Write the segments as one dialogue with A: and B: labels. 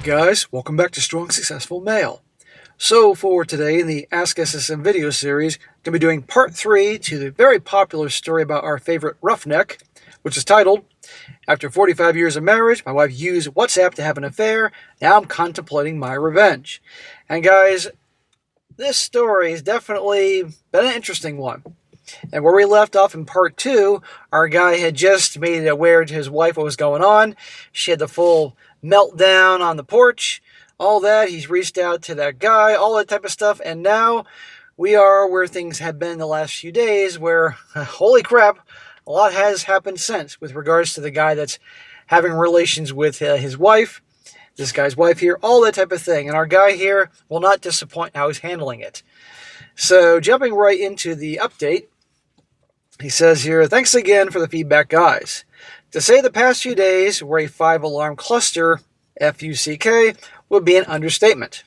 A: Guys, welcome back to Strong Successful Male. So for today in the Ask SSM video series, I'm going to be doing part 3 to the very popular story about our favorite roughneck, which is titled, After 45 Years of Marriage, my wife used WhatsApp to have an affair. Now I'm contemplating my revenge. And guys, this story has definitely been an interesting one. And where we left off in part 2, our guy had just made it aware to his wife what was going on. She had the full meltdown on the porch, all that. He's reached out to that guy, all that type of stuff. And now we are where things have been the last few days, where, holy crap, a lot has happened since with regards to the guy that's having relations with his wife, this guy's wife here, all that type of thing. And our guy here will not disappoint how he's handling it. So jumping right into the update, he says here, thanks again for the feedback, guys. To say the past few days were a 5-alarm cluster, F-U-C-K, would be an understatement.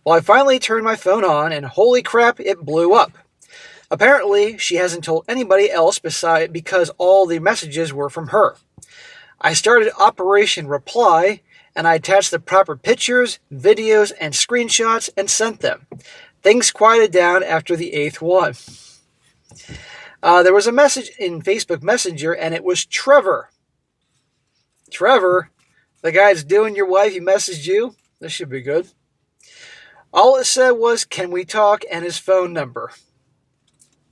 A: Well, I finally turned my phone on, and holy crap, it blew up. Apparently, she hasn't told anybody else because all the messages were from her. I started Operation Reply, and I attached the proper pictures, videos, and screenshots and sent them. Things quieted down after the 8th one. There was a message in Facebook Messenger, and it was Trevor. Trevor, the guy that's doing your wife, he messaged you. This should be good. All it said was, can we talk, and his phone number.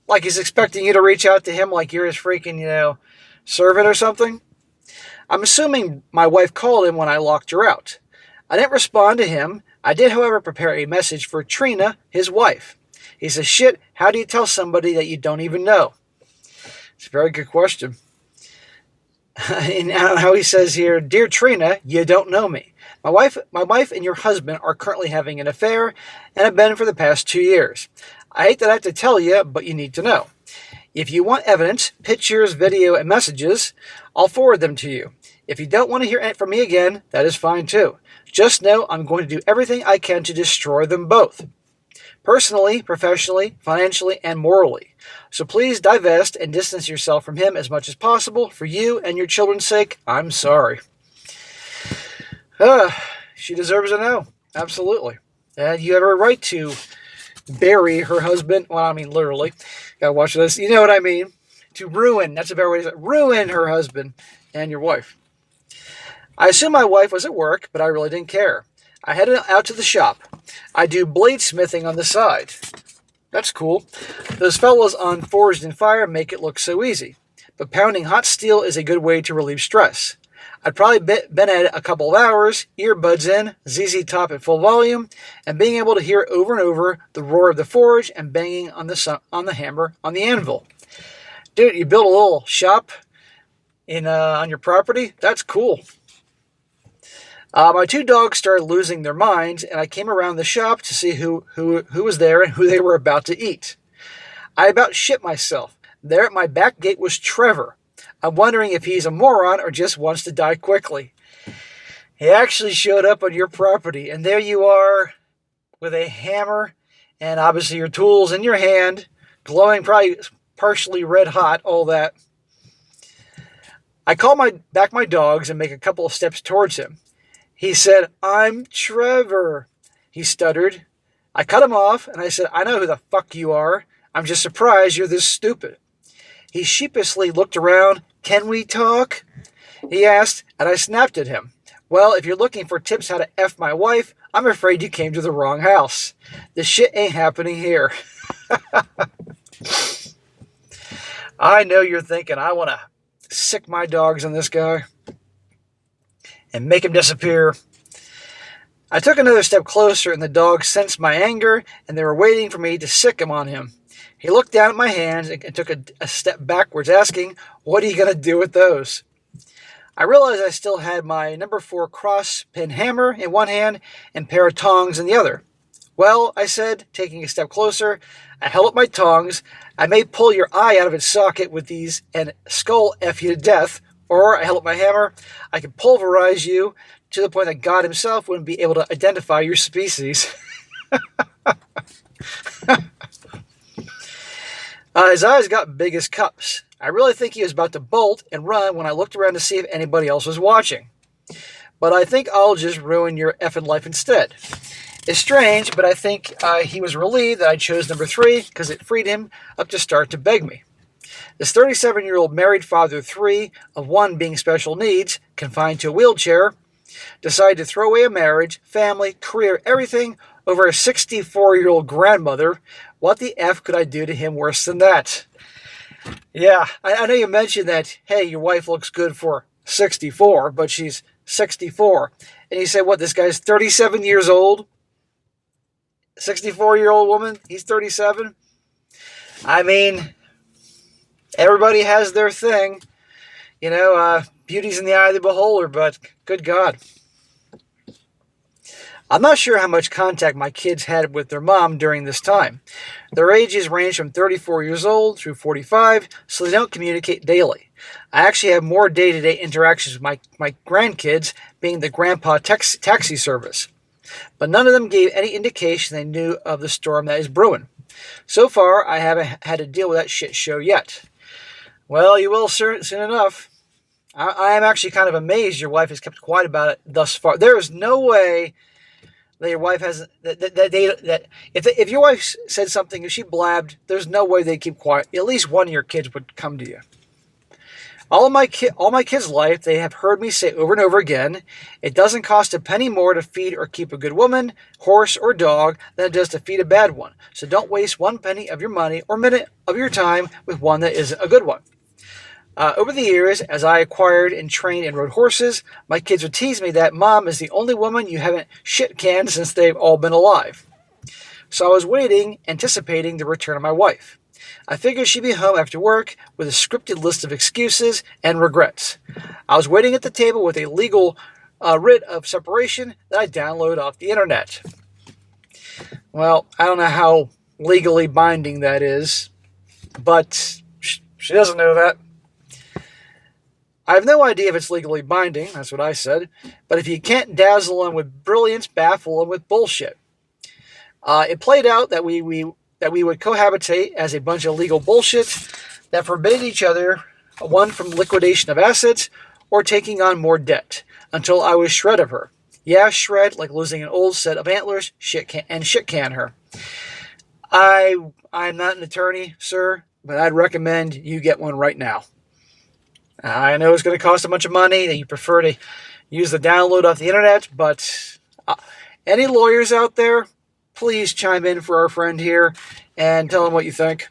A: Like he's expecting you to reach out to him like you're his freaking, servant or something. I'm assuming my wife called him when I locked her out. I didn't respond to him. I did, however, prepare a message for Trina, his wife. He says, shit, how do you tell somebody that you don't even know? It's a very good question. And how he says here, Dear Trina, you don't know me. My wife and your husband are currently having an affair and have been for the past 2 years. I hate that I have to tell you, but you need to know. If you want evidence, pictures, video, and messages, I'll forward them to you. If you don't want to hear it from me again, that is fine too. Just know I'm going to do everything I can to destroy them both. Personally, professionally, financially, and morally. So please divest and distance yourself from him as much as possible. For you and your children's sake, I'm sorry. She deserves a no. Absolutely. And you have a right to bury her husband. Well, I mean, literally. Gotta watch this. You know what I mean. To ruin. That's a better way to say it. Ruin her husband and your wife. I assume my wife was at work, but I really didn't care. I headed out to the shop. I do bladesmithing on the side. That's cool. Those fellows on Forged in Fire make it look so easy. But pounding hot steel is a good way to relieve stress. I'd probably been at it a couple of hours, earbuds in, ZZ Top at full volume, and being able to hear over and over the roar of the forge and banging on the hammer on the anvil. Dude, you built a little shop on your property? That's cool. My 2 dogs started losing their minds, and I came around the shop to see who was there and who they were about to eat. I about shit myself. There at my back gate was Trevor. I'm wondering if he's a moron or just wants to die quickly. He actually showed up on your property, and there you are with a hammer and obviously your tools in your hand, glowing, probably partially red hot, all that. I call back my dogs and make a couple of steps towards him. He said, I'm Trevor. He stuttered. I cut him off, and I said, I know who the fuck you are. I'm just surprised you're this stupid. He sheepishly looked around. Can we talk? He asked, and I snapped at him. Well, if you're looking for tips how to F my wife, I'm afraid you came to the wrong house. This shit ain't happening here. I know you're thinking, I want to sick my dogs on this guy and make him disappear. I took another step closer, and the dogs sensed my anger, and they were waiting for me to sick him on him. He looked down at my hands and took a step backwards, asking, what are you going to do with those? I realized I still had my number 4 cross pin hammer in one hand and pair of tongs in the other. Well, I said, taking a step closer, I held up my tongs. I may pull your eye out of its socket with these and skull F you to death, or I held up my hammer. I could pulverize you to the point that God himself wouldn't be able to identify your species. His eyes got big as cups. I really think he was about to bolt and run when I looked around to see if anybody else was watching. but I think I'll just ruin your effing life instead. It's strange, but I think he was relieved that I chose number 3 because it freed him up to start to beg me. This 37-year-old married father of 3, of 1 being special needs, confined to a wheelchair, decided to throw away a marriage, family, career, everything over a 64-year-old grandmother. What the F could I do to him worse than that? Yeah, I know you mentioned that, hey, your wife looks good for 64, but she's 64. And you say, what, this guy's 37 years old? 64-year-old woman, he's 37? I mean, everybody has their thing. You know, beauty's in the eye of the beholder, but good God. I'm not sure how much contact my kids had with their mom during this time. Their ages range from 34 years old through 45, so they don't communicate daily. I actually have more day-to-day interactions with my grandkids, being the grandpa taxi service. But none of them gave any indication they knew of the storm that is brewing. So far, I haven't had to deal with that shit show yet. Well, you will soon enough. I am actually kind of amazed your wife has kept quiet about it thus far. There is no way that your wife has that if your wife said something, if she blabbed, there's no way they'd keep quiet. At least one of your kids would come to you. All my kids' life, they have heard me say over and over again, it doesn't cost a penny more to feed or keep a good woman, horse, or dog than it does to feed a bad one. So don't waste 1 penny of your money or minute of your time with one that isn't a good one. Over the years, as I acquired and trained and rode horses, my kids would tease me that Mom is the only woman you haven't shit-canned since they've all been alive. So I was waiting, anticipating the return of my wife. I figured she'd be home after work with a scripted list of excuses and regrets. I was waiting at the table with a legal writ of separation that I downloaded off the internet. Well, I don't know how legally binding that is, but she doesn't know that. I have no idea if it's legally binding, that's what I said, but if you can't dazzle them with brilliance, baffle them with bullshit. It played out that we would cohabitate as a bunch of legal bullshit that forbade each other, one from liquidation of assets or taking on more debt, until I was shred of her. Yeah, shred, like losing an old set of antlers, shit can her. I'm not an attorney, sir, but I'd recommend you get one right now. I know it's going to cost a bunch of money, that you prefer to use the download off the internet, but any lawyers out there, please chime in for our friend here and tell him what you think.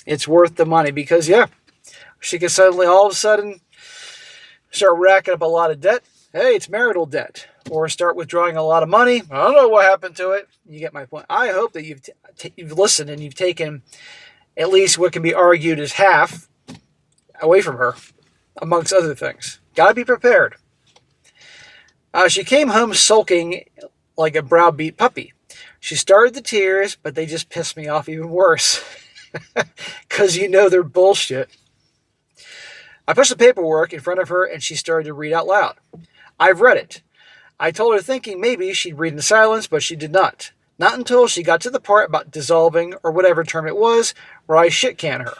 A: It's worth the money because, yeah, she can suddenly, all of a sudden, start racking up a lot of debt. Hey, it's marital debt. Or start withdrawing a lot of money. I don't know what happened to it. You get my point. I hope that you've listened and you've taken at least what can be argued as half away from her, amongst other things. Gotta be prepared. She came home sulking like a browbeat puppy. She started the tears, but they just pissed me off even worse. Because you know they're bullshit. I pushed the paperwork in front of her and she started to read out loud. I've read it. I told her thinking maybe she'd read in silence, but she did not. Not until she got to the part about dissolving, or whatever term it was, where I shit-can her.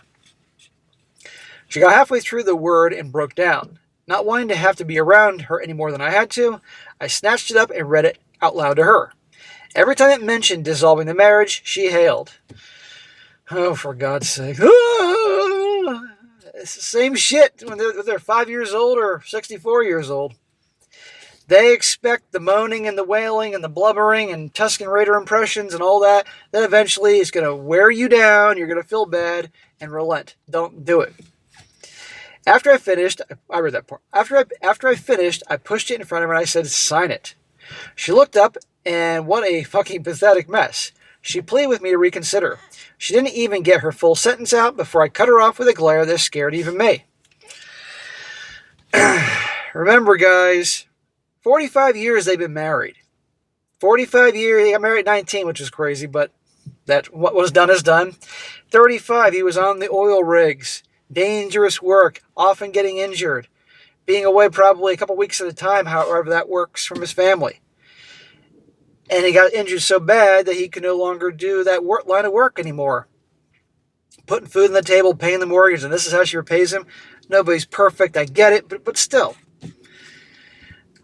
A: She got halfway through the word and broke down. Not wanting to have to be around her any more than I had to, I snatched it up and read it out loud to her. Every time it mentioned dissolving the marriage, she hailed. Oh, for God's sake. It's the same shit when they're 5 years old or 64 years old. They expect the moaning and the wailing and the blubbering and Tusken Raider impressions and all that. Then eventually it's going to wear you down, you're going to feel bad, and relent. Don't do it. After I finished, I read that part. After I finished, I pushed it in front of her and I said, sign it. She looked up, and what a fucking pathetic mess. She pleaded with me to reconsider. She didn't even get her full sentence out before I cut her off with a glare that scared even me. Remember, guys, 45 years they've been married. 45 years, he got married at 19, which is crazy, but that what was done is done. 35, he was on the oil rigs. Dangerous work, often getting injured, being away probably a couple weeks at a time, however that works, from his family. And he got injured so bad that he could no longer do that line of work anymore. Putting food on the table, paying the mortgage, and this is how she repays him. Nobody's perfect, I get it, but still.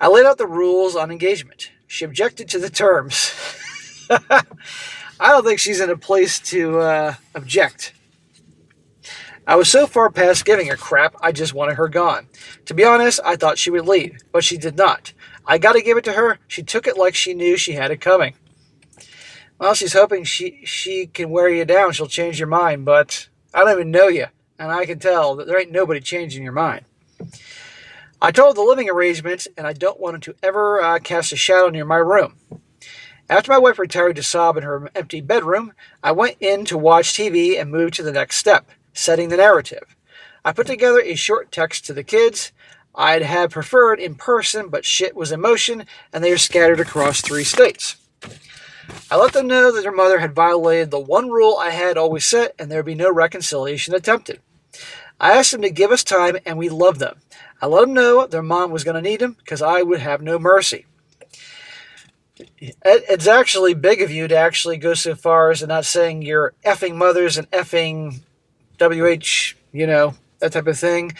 A: I laid out the rules on engagement. She objected to the terms. I don't think she's in a place to object. I was so far past giving a crap, I just wanted her gone. To be honest, I thought she would leave, but she did not. I gotta give it to her. She took it like she knew she had it coming. Well, she's hoping she can wear you down. She'll change your mind, but I don't even know you, and I can tell that there ain't nobody changing your mind. I told the living arrangement, and I don't want it to ever cast a shadow near my room. After my wife retired to sob in her empty bedroom, I went in to watch TV and moved to the next step, setting the narrative. I put together a short text to the kids. I'd have preferred in person, but shit was in motion, and they are scattered across 3 states. I let them know that their mother had violated the one rule I had always set, and there would be no reconciliation attempted. I asked them to give us time, and we loved them. I let them know their mom was going to need them, because I would have no mercy. It's actually big of you to actually go so far as to not saying your effing mothers and effing WH, that type of thing.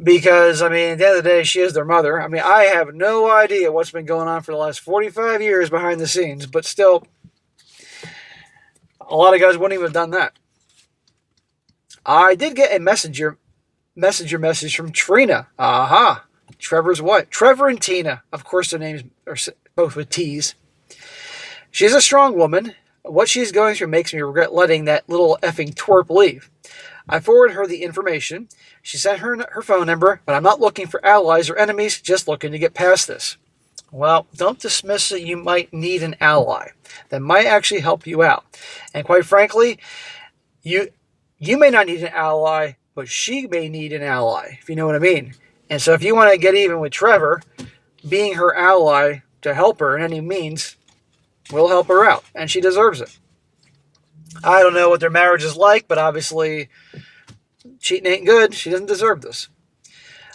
A: Because, at the end of the day, she is their mother. I have no idea what's been going on for the last 45 years behind the scenes. But still, a lot of guys wouldn't even have done that. I did get a messenger message from Trina. Aha. Trevor's wife. Trevor and Tina. Of course, their names are both with T's. She's a strong woman. What she's going through makes me regret letting that little effing twerp leave. I forwarded her the information. She sent her phone number, but I'm not looking for allies or enemies, just looking to get past this. Well, don't dismiss that you might need an ally that might actually help you out. And quite frankly, you may not need an ally, but she may need an ally, if you know what I mean. And so if you want to get even with Trevor, being her ally to help her in any means will help her out, and she deserves it. I don't know what their marriage is like, but obviously cheating ain't good. She doesn't deserve this.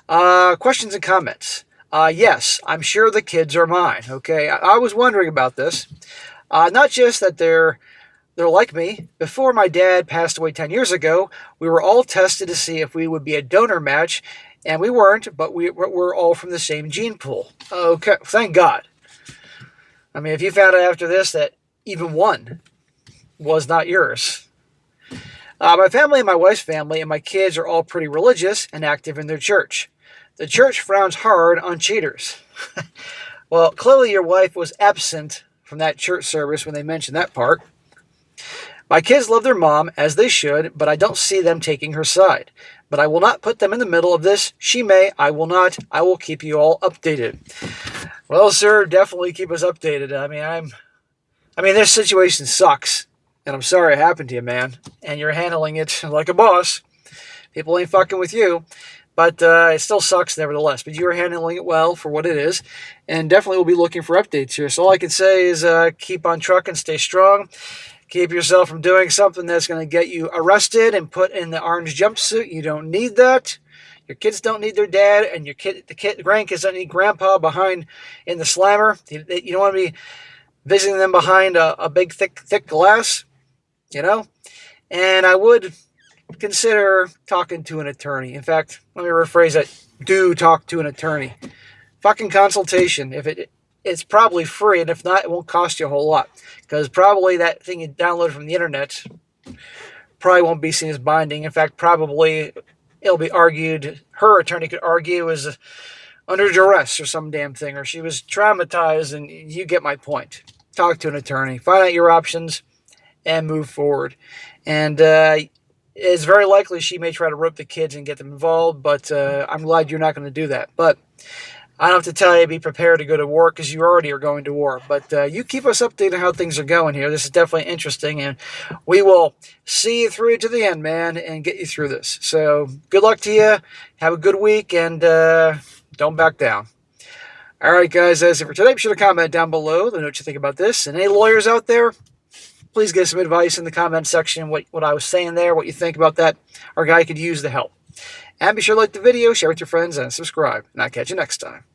A: Questions and comments. Yes, I'm sure the kids are mine. Okay, I was wondering about this. Not just that they're like me. Before my dad passed away 10 years ago, we were all tested to see if we would be a donor match, and we weren't, but we're all from the same gene pool. Okay, thank God. If you found out after this that even one was not yours. My family and my wife's family and my kids are all pretty religious and active in their church. The church frowns hard on cheaters. Well, clearly your wife was absent from that church service when they mentioned that part. My kids love their mom, as they should, but I don't see them taking her side. But I will not put them in the middle of this. She may, I will not. I will keep you all updated. Well, sir, definitely keep us updated. This situation sucks. And I'm sorry it happened to you, man. And you're handling it like a boss. People ain't fucking with you. But it still sucks nevertheless. But you are handling it well for what it is. And definitely will be looking for updates here. So all I can say is keep on trucking, stay strong. Keep yourself from doing something that's going to get you arrested and put in the orange jumpsuit. You don't need that. Your kids don't need their dad. And the grandkids don't need grandpa behind in the slammer. You don't want to be visiting them behind a big, thick glass. And I would consider talking to an attorney. In fact, let me rephrase that. Do talk to an attorney. Fucking consultation. It's probably free, and if not, it won't cost you a whole lot. Because probably that thing you download from the internet probably won't be seen as binding. In fact, probably it'll be argued, her attorney could argue as under duress or some damn thing, or she was traumatized, and you get my point. Talk to an attorney. Find out your options and move forward. And it's very likely she may try to rope the kids and get them involved, but I'm glad you're not going to do that. But I don't have to tell you, be prepared to go to war, because you already are going to war. But you keep us updated on how things are going here. This is definitely interesting, and we will see you through to the end, man, and get you through this. So good luck to you. Have a good week, and don't back down. All right, guys, that's it for today. Be sure to comment down below. Let me know what you think about this. And any lawyers out there, please give some advice in the comment section, what I was saying there, what you think about that. Our guy could use the help. And be sure to like the video, share with your friends, and subscribe. And I'll catch you next time.